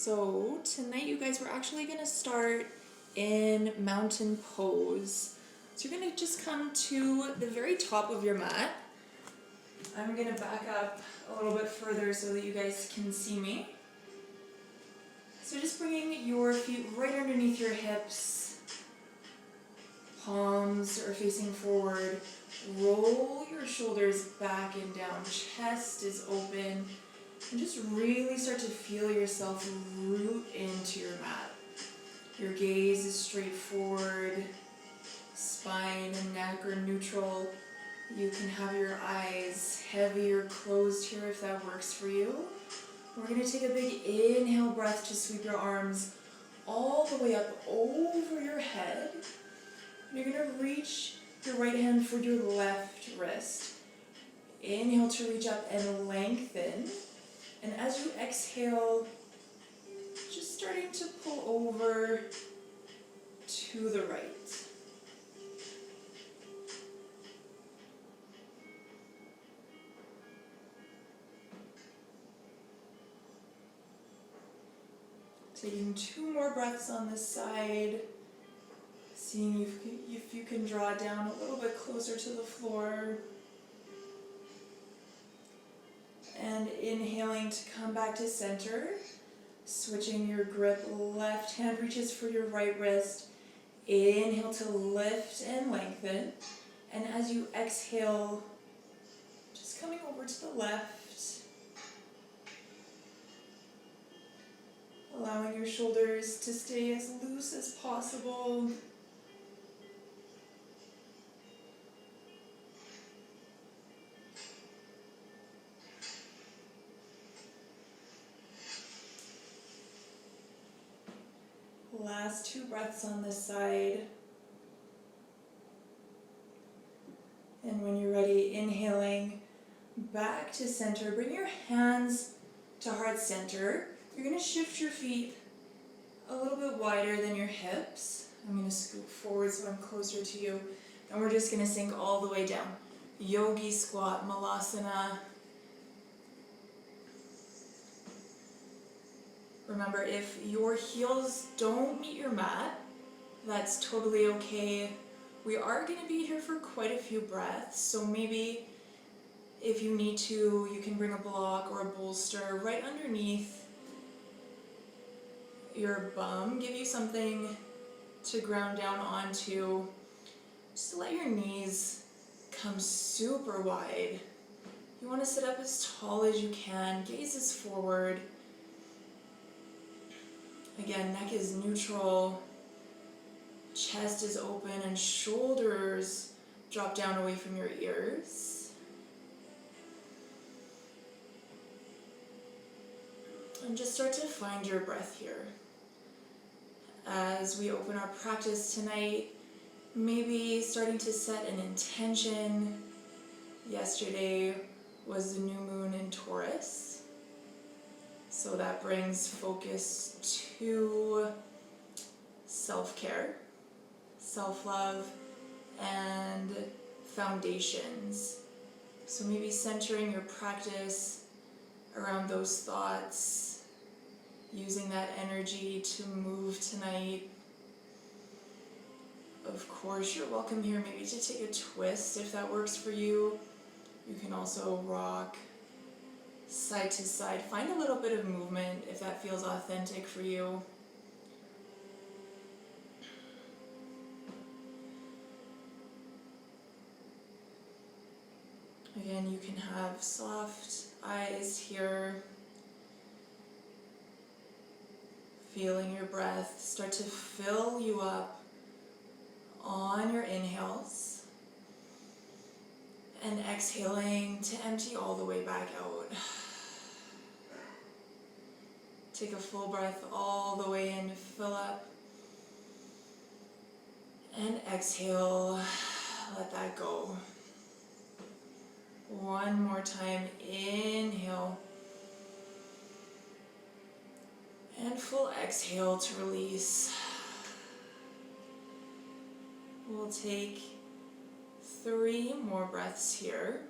So tonight, you guys, we're actually going to start in mountain pose. So you're going to just come to the very top of your mat. I'm going to back up a little bit further so that you guys can see me. So just bringing your feet right underneath your hips. Palms are facing forward. Roll your shoulders back and down. Chest is open. And just really start to feel yourself root into your mat. Your gaze is straight forward. Spine and neck are neutral. You can have your eyes heavy or closed here if that works for you. We're going to take a big inhale breath to sweep your arms all the way up over your head. You're going to reach your right hand for your left wrist. Inhale to reach up and lengthen. And as you exhale, just starting to pull over to the right. Taking 2 more breaths on this side. Seeing if you can draw down a little bit closer to the floor. And inhaling to come back to center. Switching your grip, left hand reaches for your right wrist. Inhale to lift and lengthen. And as you exhale, just coming over to the left. Allowing your shoulders to stay as loose as possible. Last 2 breaths on this side. And when you're ready, inhaling back to center. Bring your hands to heart center. You're going to shift your feet a little bit wider than your hips. I'm going to scoot forward so I'm closer to you. And we're just going to sink all the way down. Yogi squat, malasana. Remember, if your heels don't meet your mat, that's totally okay. We are going to be here for quite a few breaths, so maybe if you need to, you can bring a block or a bolster right underneath your bum. Give you something to ground down onto. Just let your knees come super wide. You want to sit up as tall as you can. Gaze is forward. Again, neck is neutral, chest is open, and shoulders drop down away from your ears. And just start to find your breath here. As we open our practice tonight, maybe starting to set an intention. Yesterday was the new moon in Taurus. So that brings focus to self-care, self-love, and foundations. So maybe centering your practice around those thoughts, using that energy to move tonight. Of course, you're welcome here maybe to take a twist if that works for you. You can also rock side to side. Find a little bit of movement if that feels authentic for you. Again, you can have soft eyes here. Feeling your breath start to fill you up on your inhales. And exhaling to empty all the way back out. Take a full breath all the way in to fill up. And exhale, let that go. One more time, inhale. And full exhale to release. We'll take 3 more breaths here.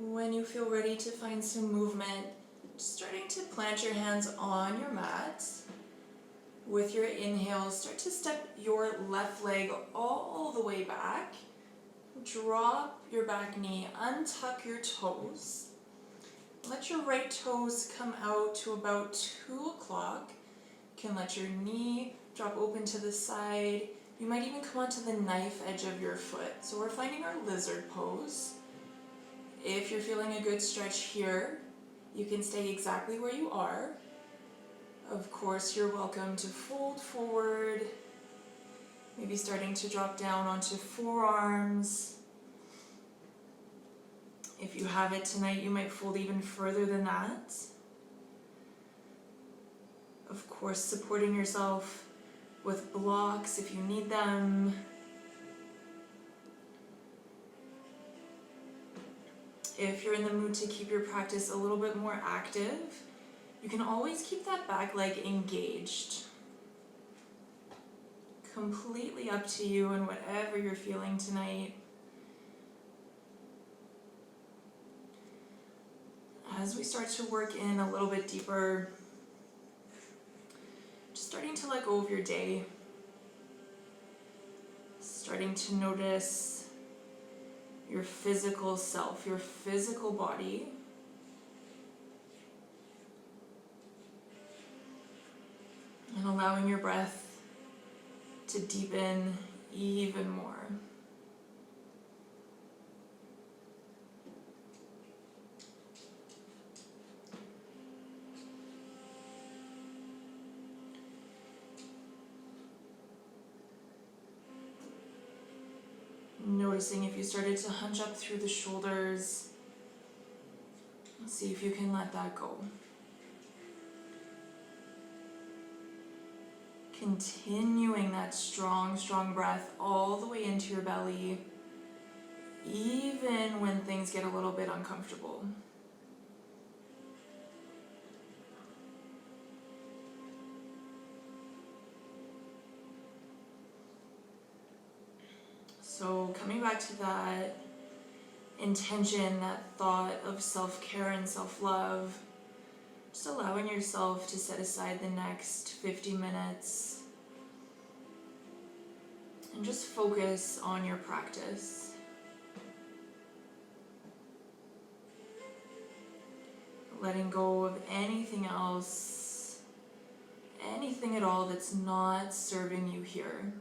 When you feel ready to find some movement, just starting to plant your hands on your mat. With your inhale, start to step your left leg all the way back. Drop your back knee, untuck your toes. Let your right toes come out to about 2 o'clock. You can let your knee drop open to the side. You might even come onto the knife edge of your foot. So we're finding our lizard pose. If you're feeling a good stretch here, you can stay exactly where you are. Of course, you're welcome to fold forward, maybe starting to drop down onto forearms. If you have it tonight, you might fold even further than that. Of course, supporting yourself with blocks if you need them. If you're in the mood to keep your practice a little bit more active, you can always keep that back leg engaged. Completely up to you and whatever you're feeling tonight. As we start to work in a little bit deeper, just starting to let go of your day. Starting to notice your physical self, your physical body. And allowing your breath to deepen even more. Noticing if you started to hunch up through the shoulders. See if you can let that go. Continuing that strong breath all the way into your belly, even when things get a little bit uncomfortable. So coming back to that intention, that thought of self-care and self-love, just allowing yourself to set aside the next 50 minutes and just focus on your practice. Letting go of anything else, anything at all that's not serving you here.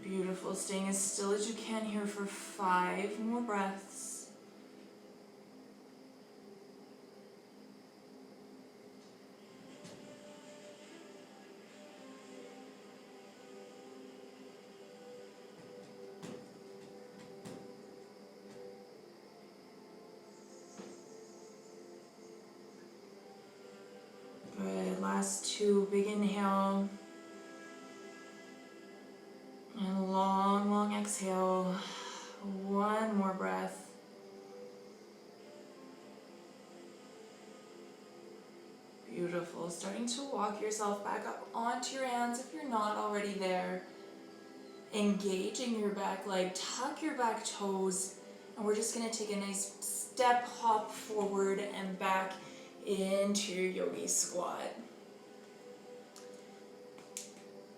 Beautiful. Staying as still as you can here for 5 more breaths. Good. Last 2. Big inhale. And long exhale. 1 more breath. Beautiful. Starting to walk yourself back up onto your hands if you're not already there. Engaging your back leg, tuck your back toes, and we're just going to take a nice step hop forward and back into your yogi squat.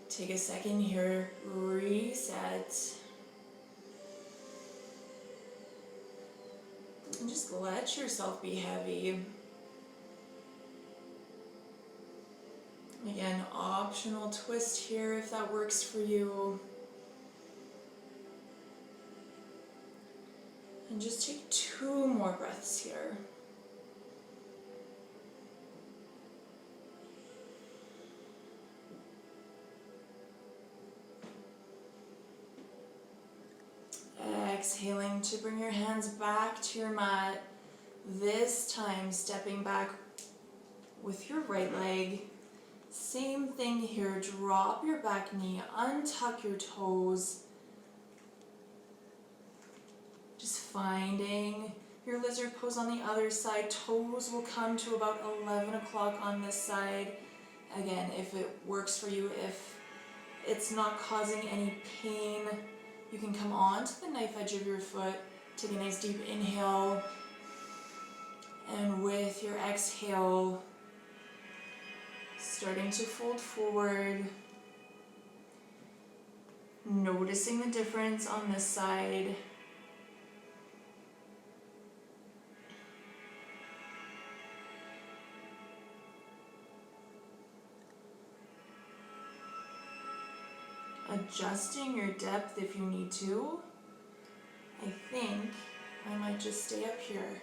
Take a second here, reset, and just let yourself be heavy. Again, optional twist here if that works for you. And just take 2 more breaths here. Exhaling to bring your hands back to your mat. This time stepping back with your right leg. Same thing here, drop your back knee, untuck your toes. Just finding your lizard pose on the other side. Toes will come to about 11 o'clock on this side. Again, if it works for you, if it's not causing any pain, you can come onto the knife edge of your foot, take a nice deep inhale, and with your exhale, starting to fold forward, noticing the difference on this side. Adjusting your depth if you need to. I think I might just stay up here.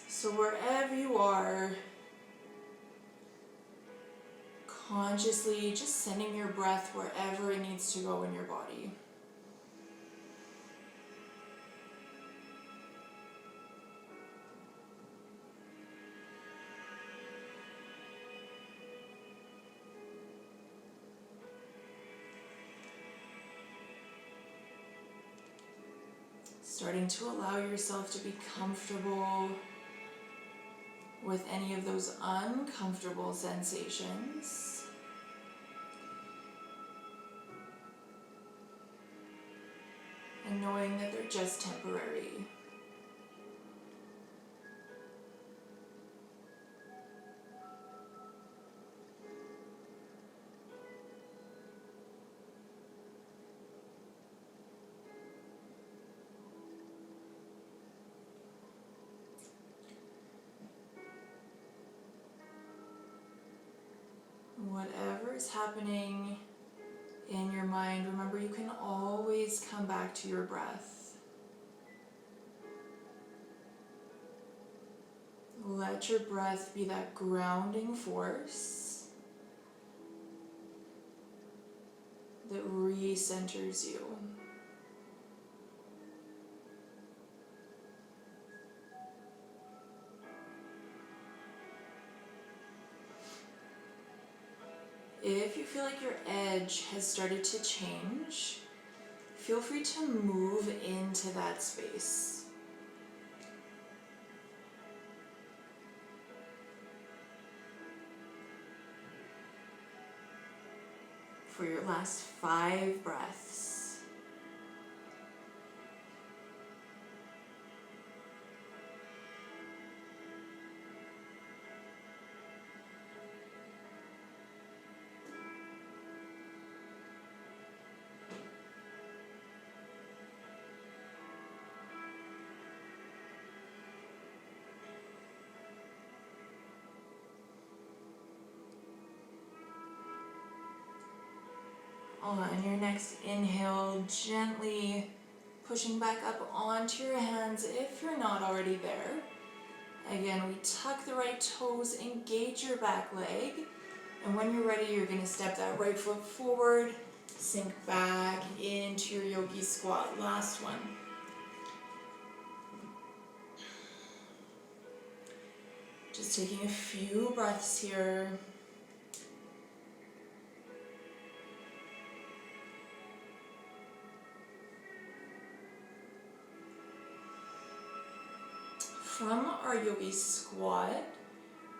So wherever you are, consciously just sending your breath wherever it needs to go in your body. Starting to allow yourself to be comfortable with any of those uncomfortable sensations. And knowing that they're just temporary. Whatever is happening in your mind, remember you can always come back to your breath. Let your breath be that grounding force that re-centers you. If you feel like your edge has started to change, feel free to move into that space. For your last 5 breaths. On your next inhale, gently pushing back up onto your hands if you're not already there. Again, we tuck the right toes, engage your back leg, and when you're ready, you're going to step that right foot forward, sink back into your yogi squat. Last one. Just taking a few breaths here. From our yogi squat,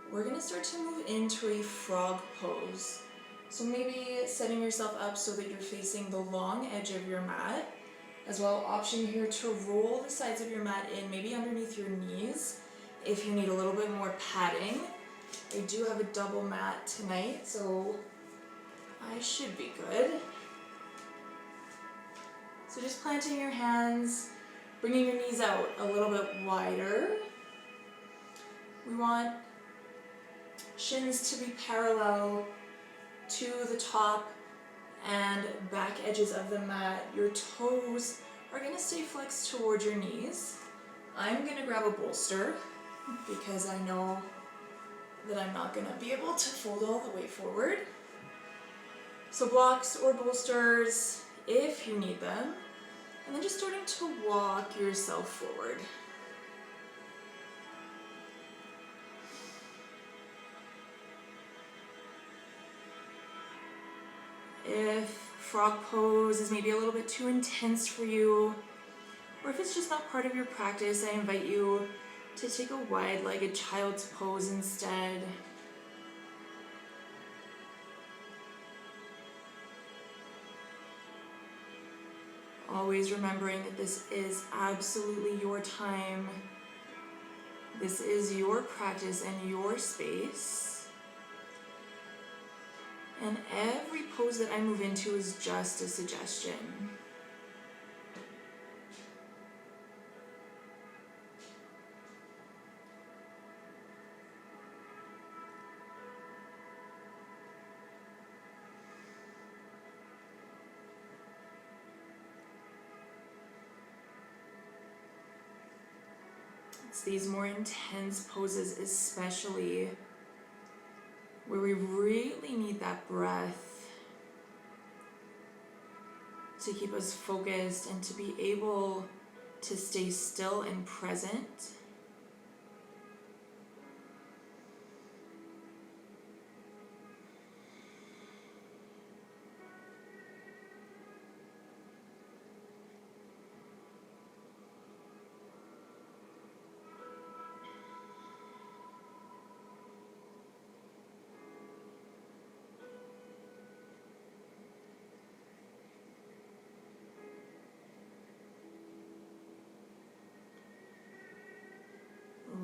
we're going to start to move into a frog pose. So maybe setting yourself up so that you're facing the long edge of your mat. As well, option here to roll the sides of your mat in, maybe underneath your knees if you need a little bit more padding. I do have a double mat tonight, so I should be good. So just planting your hands, bringing your knees out a little bit wider. We want shins to be parallel to the top and back edges of the mat. Your toes are going to stay flexed towards your knees. I'm going to grab a bolster because I know that I'm not going to be able to fold all the way forward. So blocks or bolsters if you need them. And then just starting to walk yourself forward. If frog pose is maybe a little bit too intense for you, or if it's just not part of your practice, I invite you to take a wide-legged child's pose instead. Always remembering that this is absolutely your time. This is your practice and your space. And every pose that I move into is just a suggestion. It's these more intense poses especially where we really need that breath to keep us focused and to be able to stay still and present.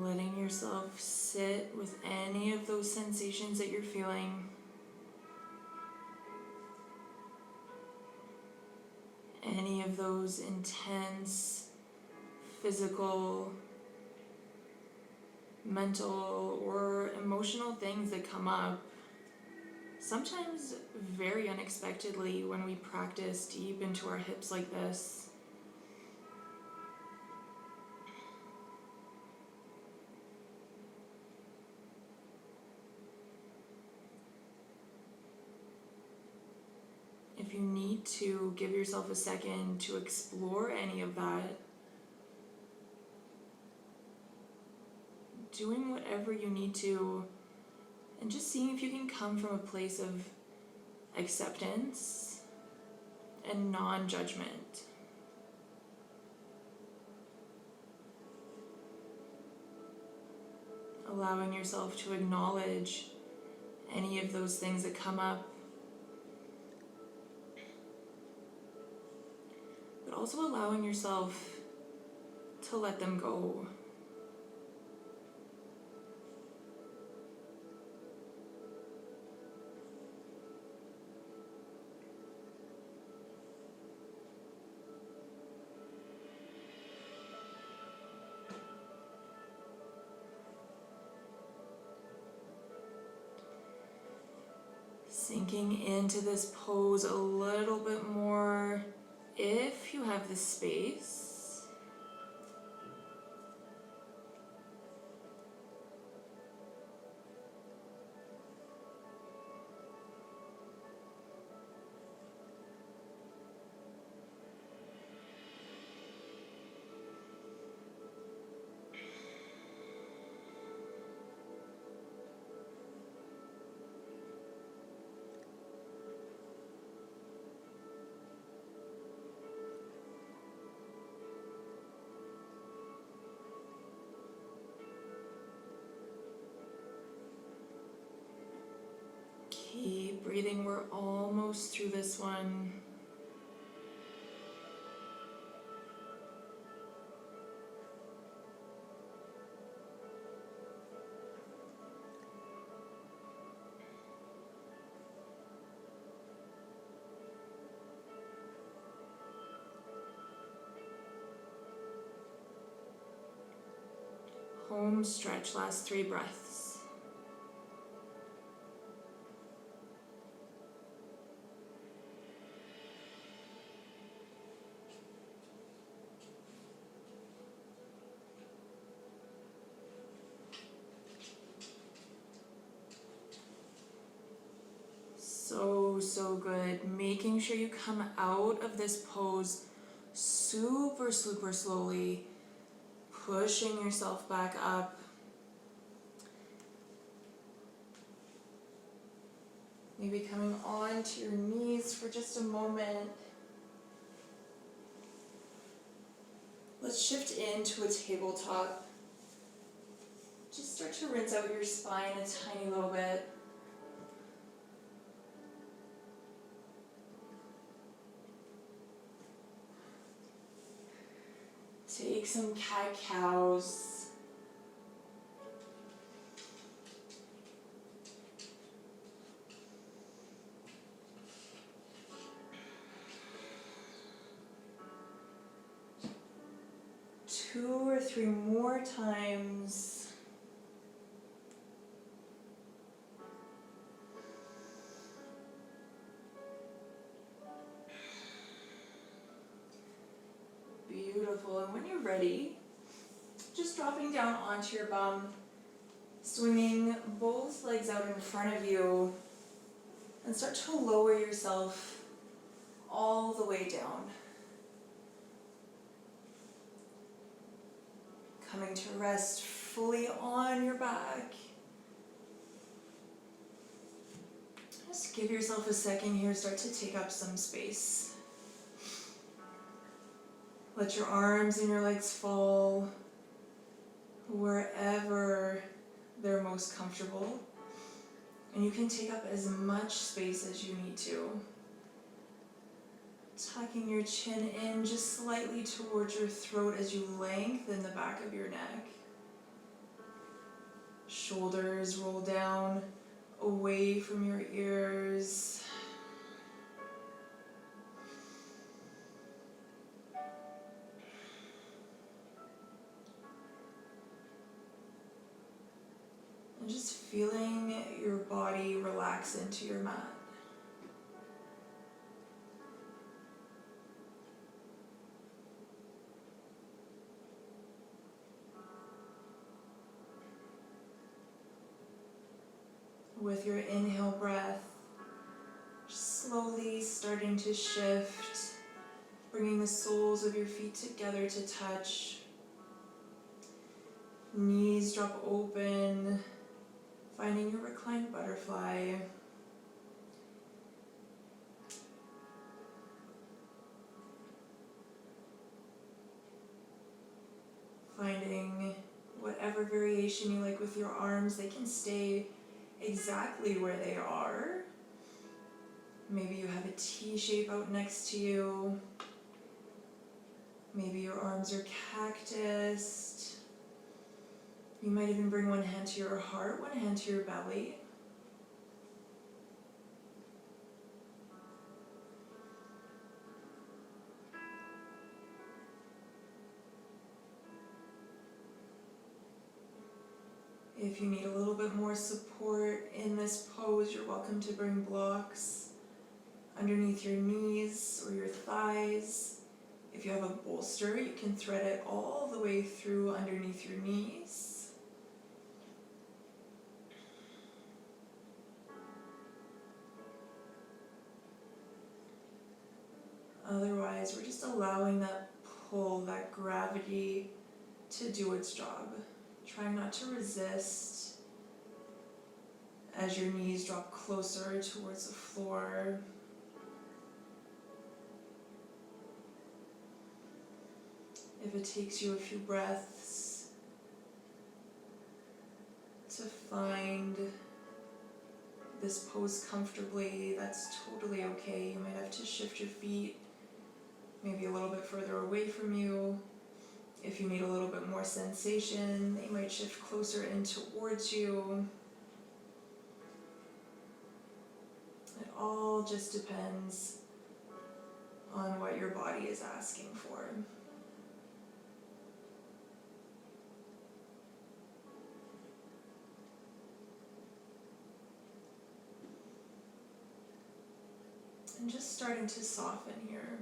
Letting yourself sit with any of those sensations that you're feeling. Any of those intense physical, mental, or emotional things that come up, sometimes very unexpectedly when we practice deep into our hips like this. If you need to, give yourself a second to explore any of that. Doing whatever you need to, and just seeing if you can come from a place of acceptance and non-judgment. Allowing yourself to acknowledge any of those things that come up, but also allowing yourself to let them go. Sinking into this pose a little bit more if you have the space. Keep breathing, we're almost through this one. Home stretch, last 3 breaths. So good. Making sure you come out of this pose super slowly, pushing yourself back up. Maybe coming onto your knees for just a moment. Let's shift into a tabletop. Just start to rinse out your spine a tiny little bit. Take some cat-cows. Two or three more times. Beautiful. And when you're ready, just dropping down onto your bum, swinging both legs out in front of you, and start to lower yourself all the way down. Coming to rest fully on your back. Just give yourself a second here, start to take up some space. Let your arms and your legs fall wherever they're most comfortable. And you can take up as much space as you need to. Tucking your chin in just slightly towards your throat as you lengthen the back of your neck. Shoulders roll down away from your ears. And just feeling your body relax into your mat. With your inhale breath, slowly starting to shift, bringing the soles of your feet together to touch. Knees drop open, finding your reclined butterfly. Finding whatever variation you like with your arms. They can stay exactly where they are. Maybe you have a T shape out next to you. Maybe your arms are cactused. You might even bring one hand to your heart, one hand to your belly. If you need a little bit more support in this pose, you're welcome to bring blocks underneath your knees or your thighs. If you have a bolster, you can thread it all the way through underneath your knees. Otherwise, we're just allowing that pull, that gravity to do its job. Trying not to resist as your knees drop closer towards the floor. If it takes you a few breaths to find this pose comfortably, that's totally okay. You might have to shift your feet maybe a little bit further away from you. If you need a little bit more sensation, they might shift closer in towards you. It all just depends on what your body is asking for. And just starting to soften here.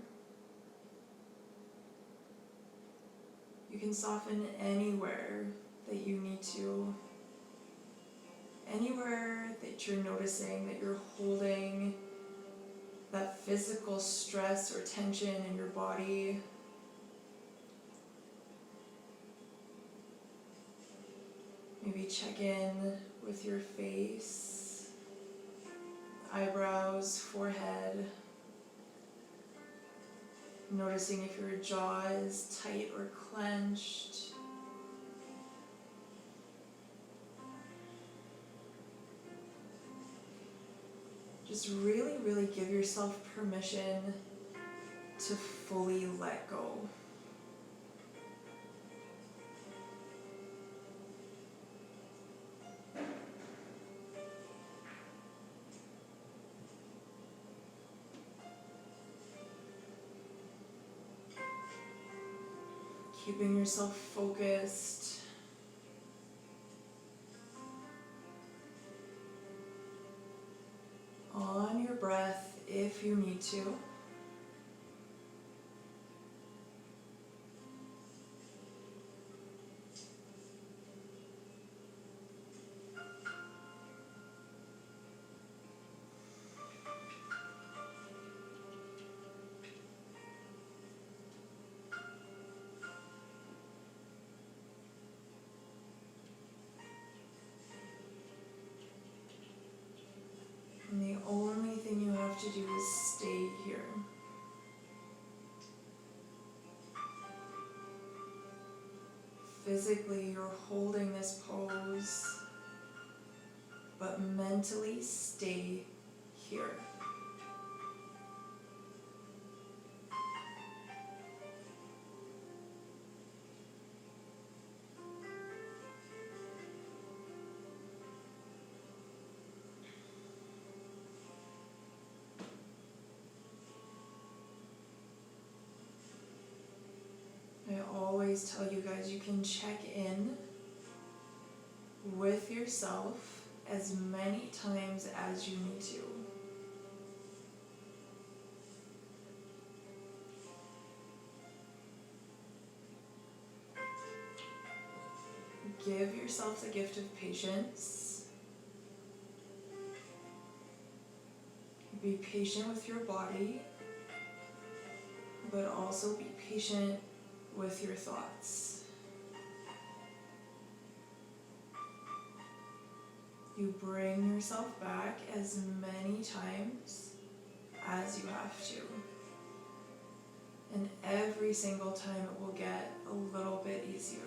You can soften anywhere that you need to. Anywhere that you're noticing that you're holding that physical stress or tension in your body. Maybe check in with your face. eyebrows, forehead. Noticing if your jaw is tight or clenched. Just really, really give yourself permission to fully let go. Keeping yourself focused. On your breath if you need to. And the only thing you have to do is stay here. Physically, you're holding this pose, but mentally stay here. I always tell you guys, you can check in with yourself as many times as you need to. Give yourself the gift of patience. Be patient with your body, but also be patient with your thoughts. You bring yourself back as many times as you have to. And every single time it will get a little bit easier.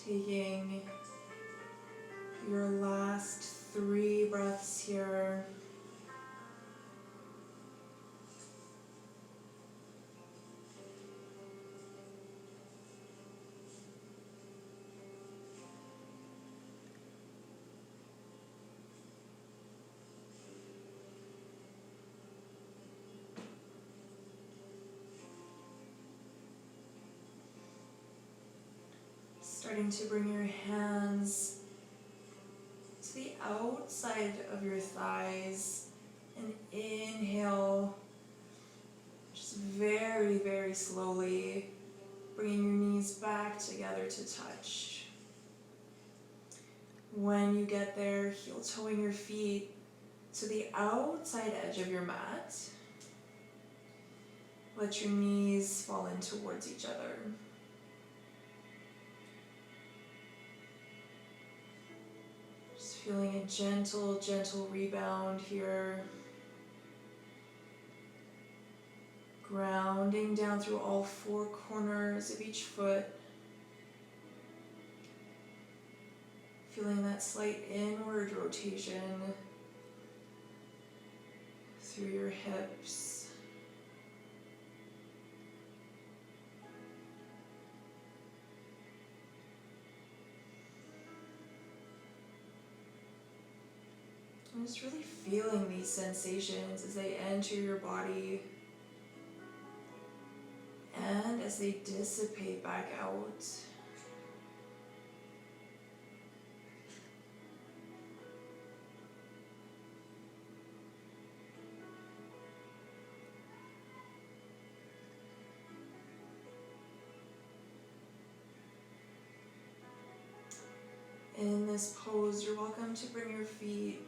Taking your last 3 breaths here. Starting to bring your hands to the outside of your thighs and inhale, just very, very slowly, bringing your knees back together to touch. When you get there, heel-toeing your feet to the outside edge of your mat. Let your knees fall in towards each other. Feeling a gentle, gentle rebound here. Grounding down through all 4 corners of each foot. Feeling that slight inward rotation through your hips. And just really feeling these sensations as they enter your body and as they dissipate back out. In this pose, you're welcome to bring your feet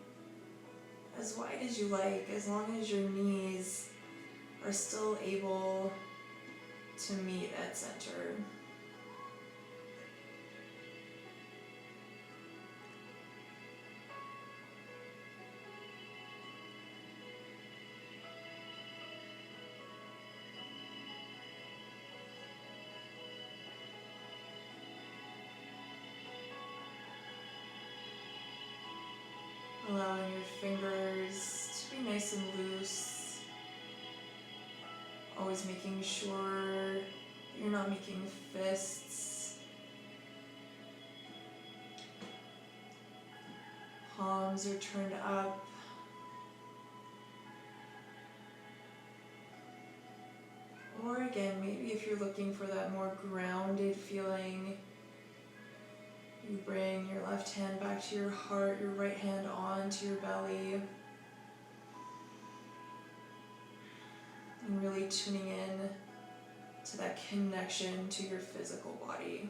as wide as you like, as long as your knees are still able to meet at center. Allowing your fingers to be nice and loose. Always making sure you're not making fists. Palms are turned up. Or again, maybe if you're looking for that more grounded feeling, you bring your left hand back to your heart, your right hand onto your belly. And really tuning in to that connection to your physical body.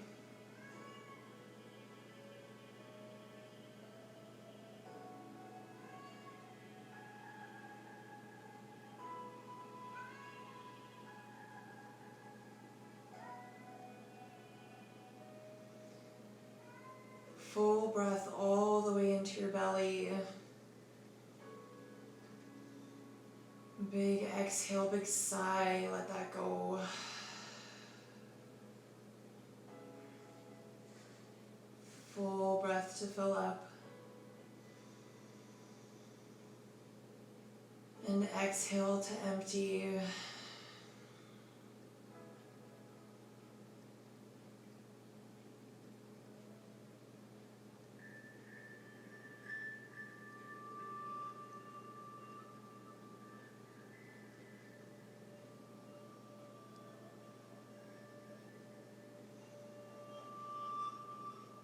Full breath all the way into your belly. Big exhale, big sigh, let that go. Full breath to fill up. And exhale to empty.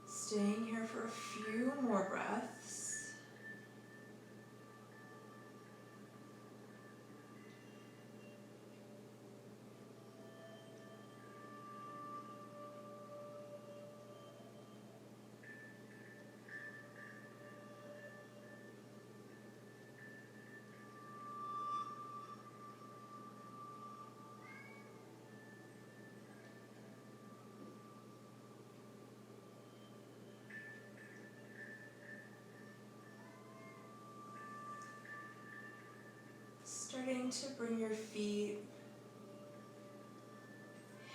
Staying here for a few more breaths. Starting to bring your feet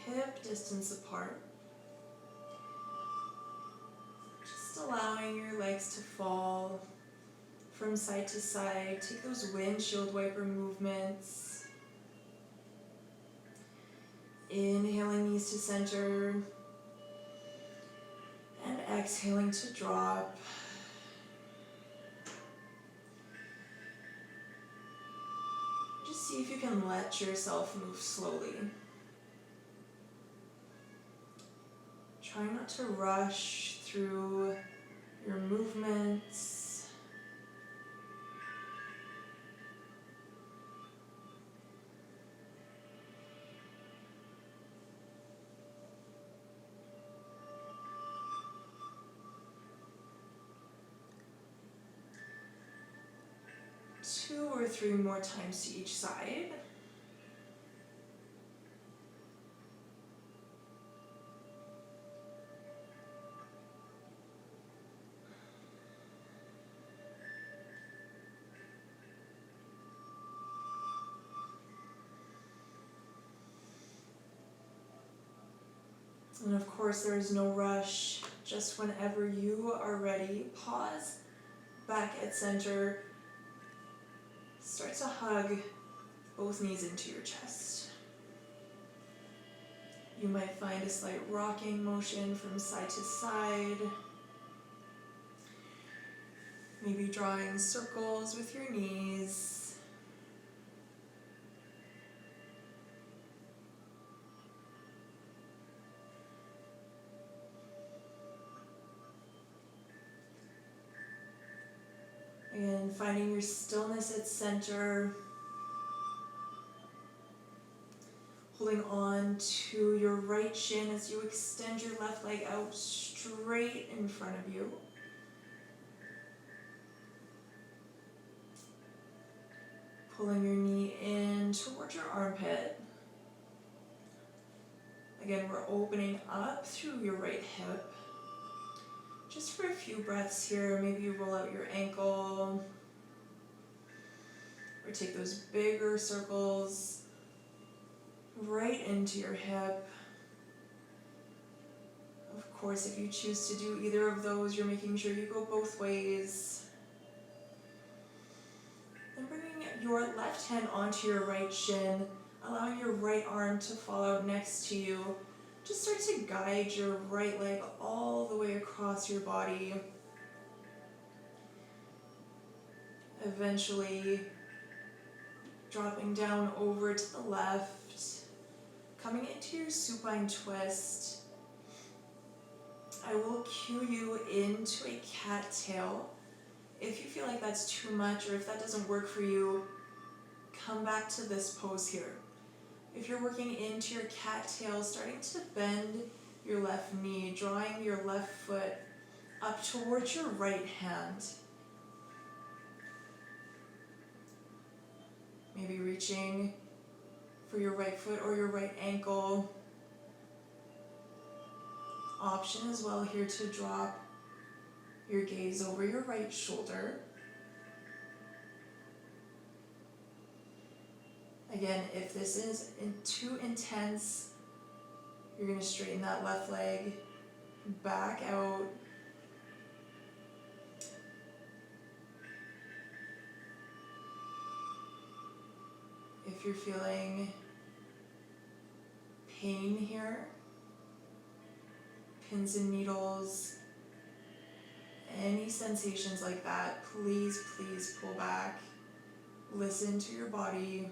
hip distance apart. Just allowing your legs to fall from side to side. Take those windshield wiper movements. Inhaling knees to center. And exhaling to drop. See if you can let yourself move slowly. Try not to rush through your movements. Two or three more times to each side. And of course, there is no rush. Just whenever you are ready, pause, back at center. Start to hug both knees into your chest. You might find a slight rocking motion from side to side. Maybe drawing circles with your knees. And finding your stillness at center. Holding on to your right shin as you extend your left leg out straight in front of you. Pulling your knee in towards your armpit. Again, we're opening up through your right hip. Just for a few breaths here, maybe you roll out your ankle. Or take those bigger circles right into your hip. Of course, if you choose to do either of those, you're making sure you go both ways. Then bringing your left hand onto your right shin, allowing your right arm to fall out next to you. Just start to guide your right leg all the way across your body. Eventually dropping down over to the left, coming into your supine twist. I will cue you into a cattail. If you feel like that's too much or if that doesn't work for you, come back to this pose here. If you're working into your cattail, starting to bend your left knee, drawing your left foot up towards your right hand. Maybe reaching for your right foot or your right ankle. Option as well here to drop your gaze over your right shoulder. Again, if this is too intense, you're going to straighten that left leg back out. If you're feeling pain here, pins and needles, any sensations like that, please pull back. Listen to your body.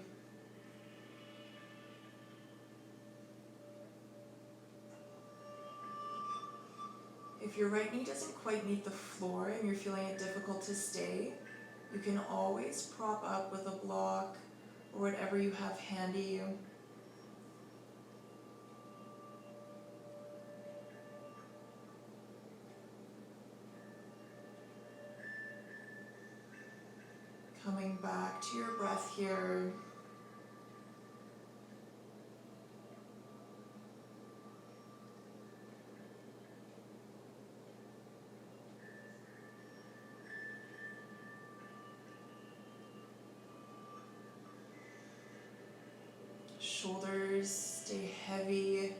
If your right knee doesn't quite meet the floor and you're feeling it difficult to stay, you can always prop up with a block or whatever you have handy. Coming back to your breath here. Shoulders stay heavy.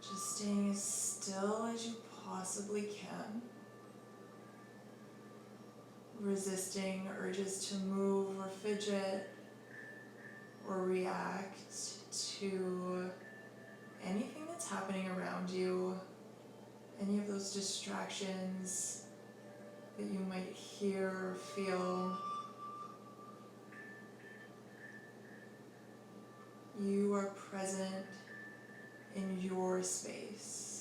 Just staying as still as you possibly can. Resisting urges to move or fidget or react to anything that's happening around you, any of those distractions that you might hear or feel. You are present in your space.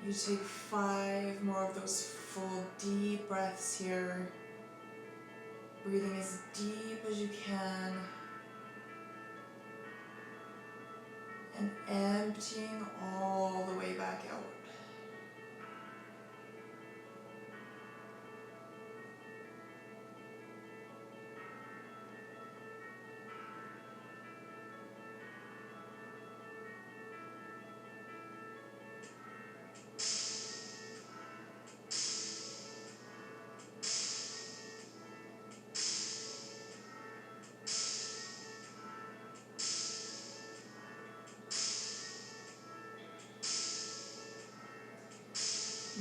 You take 5 more of those full deep breaths here. Breathing as deep as you can. And emptying all the way back out.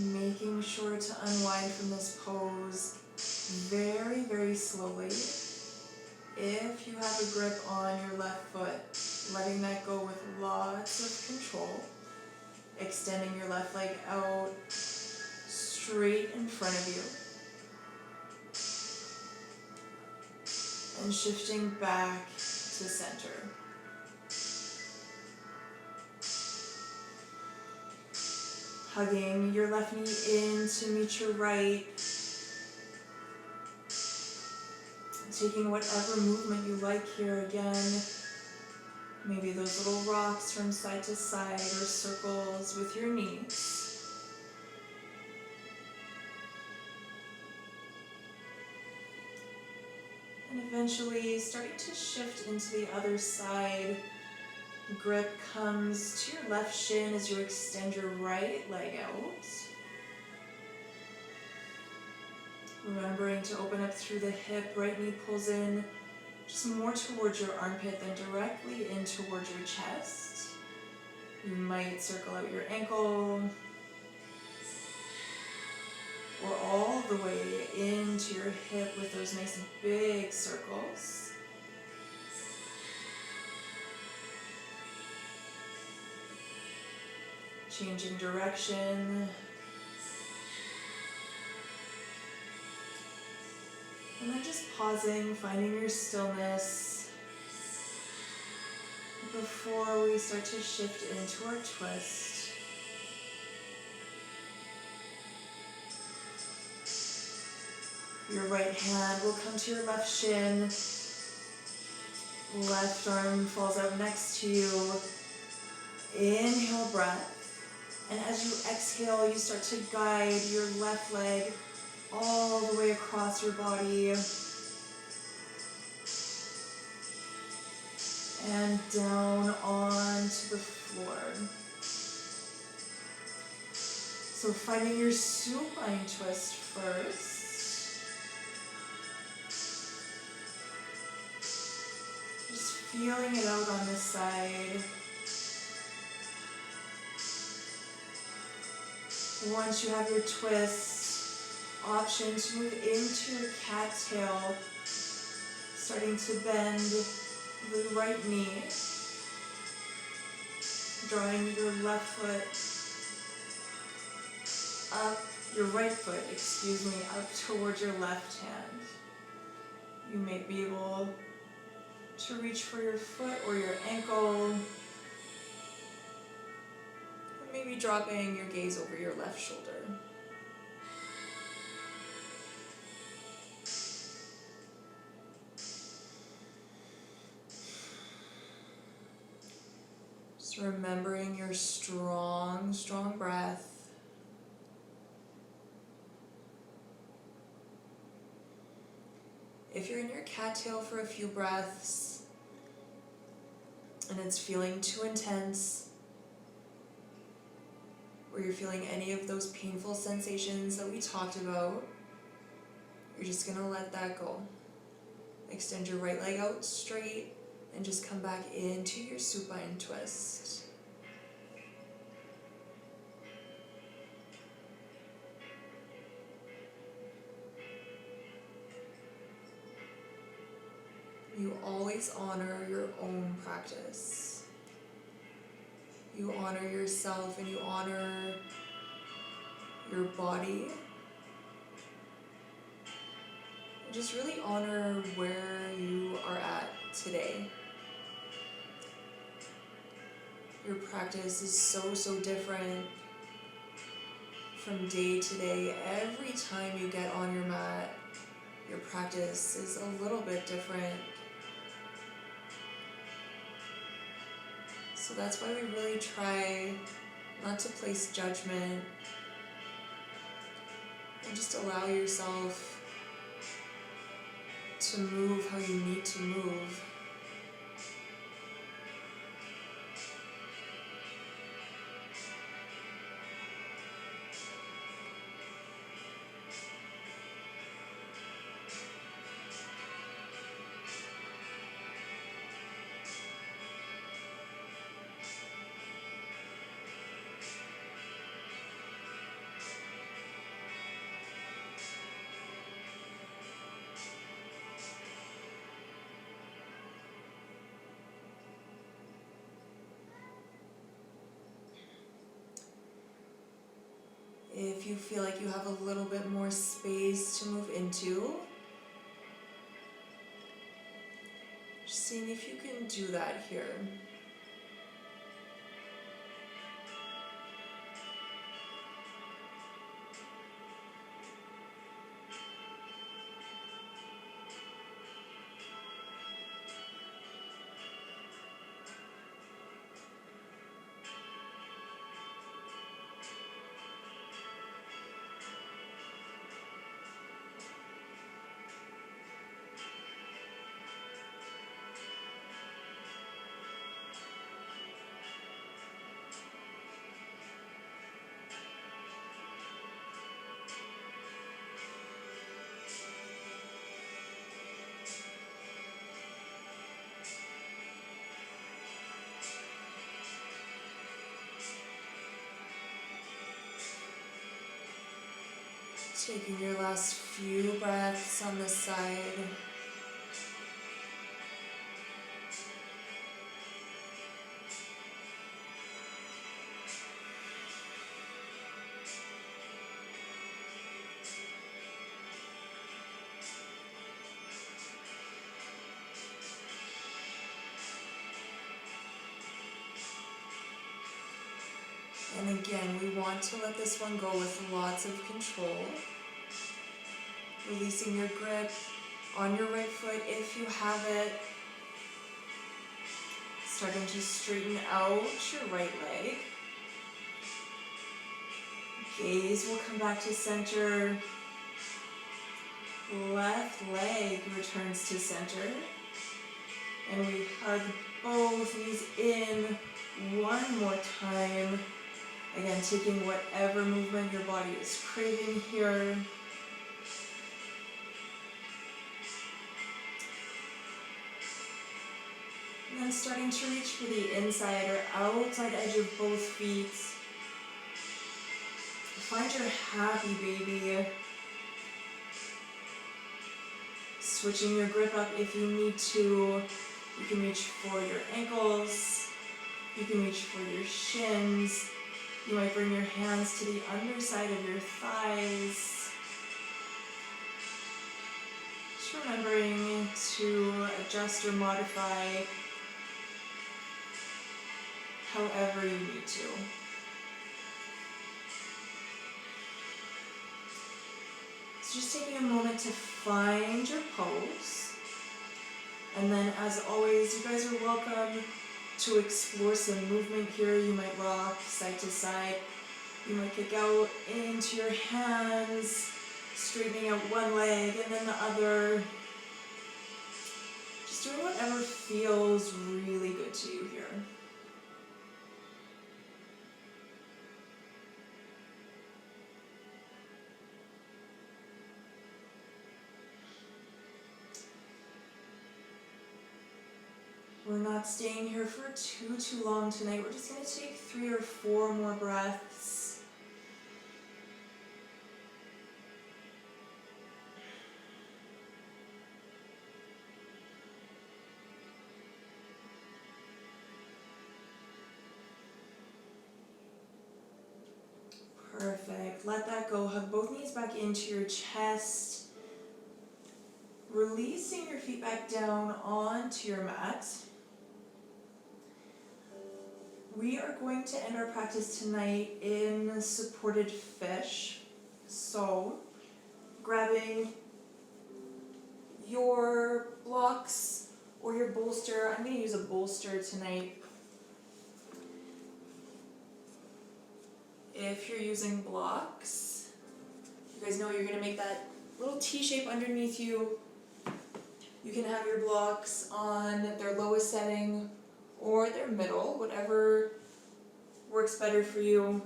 Making sure to unwind from this pose very, very slowly. If you have a grip on your left foot, letting that go with lots of control. Extending your left leg out straight in front of you. And shifting back to center. Hugging your left knee in to meet your right. Taking whatever movement you like here again. Maybe those little rocks from side to side or circles with your knees. And eventually starting to shift into the other side. Grip comes to your left shin as you extend your right leg out. Remembering to open up through the hip, right knee pulls in just more towards your armpit than directly in towards your chest. You might circle out your ankle or all the way into your hip with those nice and big circles. Changing direction. And then just pausing, finding your stillness before we start to shift into our twist. Your right hand will come to your left shin. Left arm falls out next to you. Inhale, breath. And as you exhale, you start to guide your left leg all the way across your body. And down onto the floor. So finding your supine twist first. Just feeling it out on this side. Once you have your twist, option to move into your cattail, starting to bend the right knee, drawing your left foot up, your right foot, up towards your left hand. You may be able to reach for your foot or your ankle. Maybe dropping your gaze over your left shoulder. Just remembering your strong, strong breath. If you're in your cattail for a few breaths and it's feeling too intense, or you're feeling any of those painful sensations that we talked about, you're just gonna let that go. Extend your right leg out straight and just come back into your supine twist. You always honor your own practice. You honor yourself and you honor your body. Just really honor where you are at today. Your practice is so, so different from day to day, every time you get on your mat, your practice is a little bit different. So that's why we really try not to place judgment and just allow yourself to move how you need to move. If you feel like you have a little bit more space to move into, just seeing if you can do that here. Taking your last few breaths on this side. And again, we want to let this one go with lots of control. Releasing your grip on your right foot if you have it. Starting to straighten out your right leg. Gaze will come back to center. Left leg returns to center. And we hug both knees in one more time. Again, taking whatever movement your body is craving here. And then starting to reach for the inside or outside edge of both feet. Find your happy baby. Switching your grip up if you need to. You can reach for your ankles. You can reach for your shins. You might bring your hands to the underside of your thighs. Just remembering to adjust or modify however you need to. So just taking a moment to find your pose. And then as always, you guys are welcome to explore some movement here. You might rock side to side. You might kick out into your hands, straightening out one leg and then the other. Just doing whatever feels really good to you here. We're not staying here for too long tonight. We're just going to take 3 or 4 more breaths. Perfect. Let that go. Hug both knees back into your chest. Releasing your feet back down onto your mat. We are going to end our practice tonight in supported fish. So, grabbing your blocks or your bolster. I'm going to use a bolster tonight. If you're using blocks, you guys know you're going to make that little T shape underneath you. You can have your blocks on their lowest setting or their middle, whatever works better for you.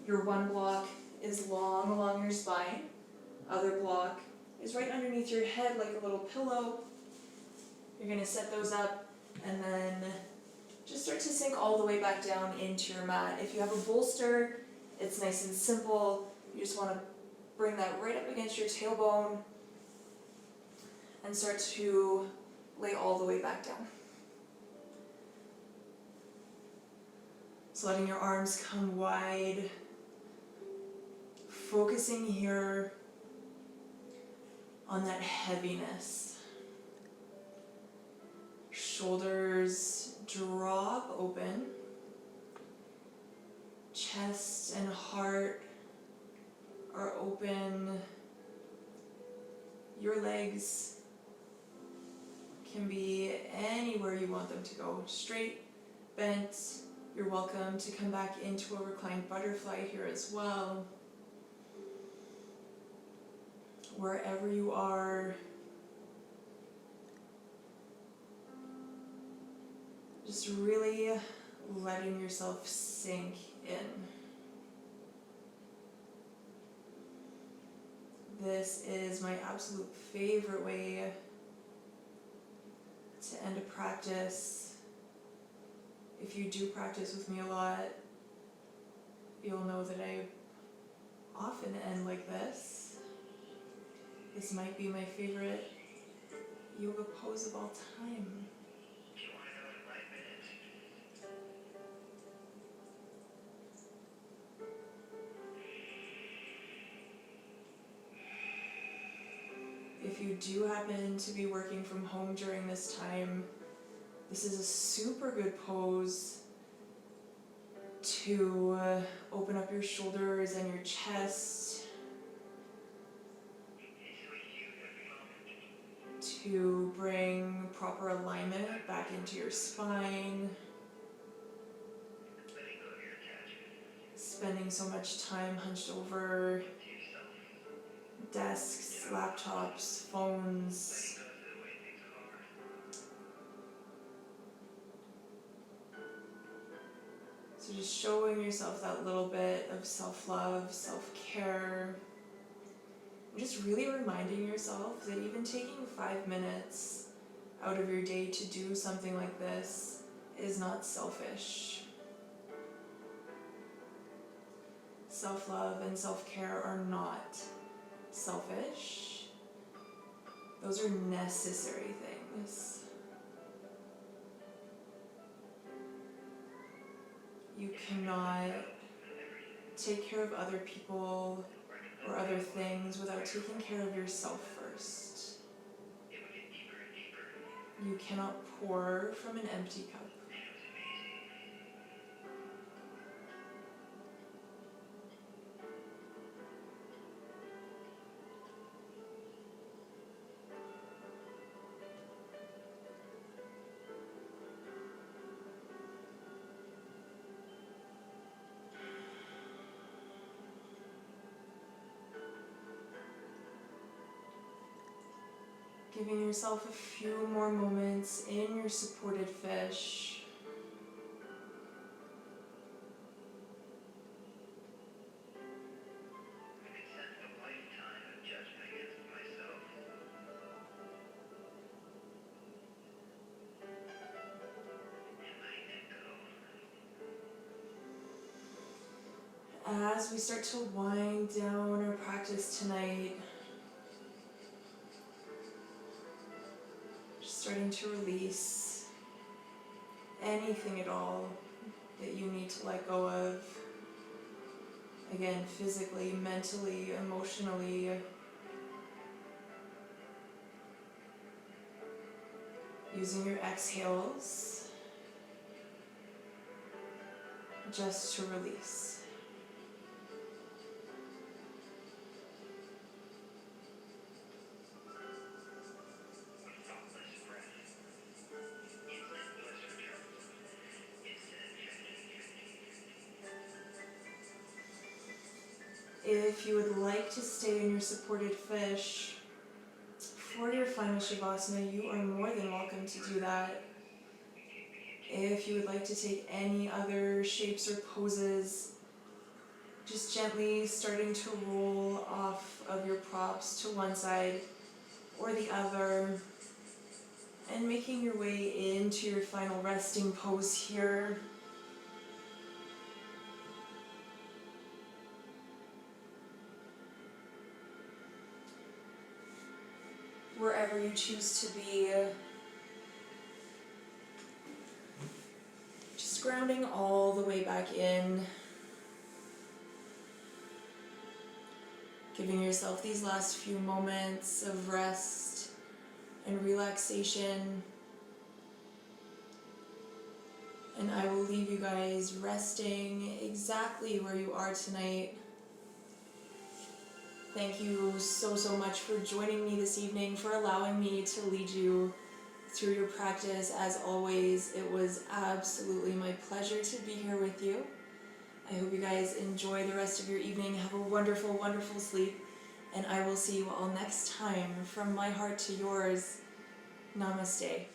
Your one block is long along your spine. Other block is right underneath your head like a little pillow. You're going to set those up and then just start to sink all the way back down into your mat. If you have a bolster, it's nice and simple. You just want to bring that right up against your tailbone and start to lay all the way back down. So letting your arms come wide, focusing here on that heaviness. Shoulders drop open, chest and heart are open. Your legs can be anywhere you want them to go. Straight, bent. You're welcome to come back into a reclined butterfly here as well. Wherever you are, just really letting yourself sink in. This is my absolute favorite way to end a practice. If you do practice with me a lot, you'll know that I often end like this. This might be my favorite yoga pose of all time. If you do happen to be working from home during this time, this is a super good pose to open up your shoulders and your chest, to bring proper alignment back into your spine. Spending so much time hunched over desks, laptops, phones. So just showing yourself that little bit of self-love, self-care. And just really reminding yourself that even taking 5 minutes out of your day to do something like this is not selfish. Self-love and self-care are not selfish. Those are necessary things. You cannot take care of other people or other things without taking care of yourself first. You cannot pour from an empty cup. Giving yourself a few more moments in your supported fish. As we start to wind down our practice tonight, starting to release anything at all that you need to let go of. Again, physically, mentally, emotionally. Using your exhales just to release. If you would like to stay in your supported fish for your final Shavasana, you are more than welcome to do that. If you would like to take any other shapes or poses, just gently starting to roll off of your props to one side or the other, and making your way into your final resting pose here. Wherever you choose to be, just grounding all the way back in, giving yourself these last few moments of rest and relaxation. And I will leave you guys resting exactly where you are tonight. Thank you so much for joining me this evening, for allowing me to lead you through your practice. As always, it was absolutely my pleasure to be here with you. I hope you guys enjoy the rest of your evening. Have a wonderful, wonderful sleep. And I will see you all next time. From my heart to yours, namaste.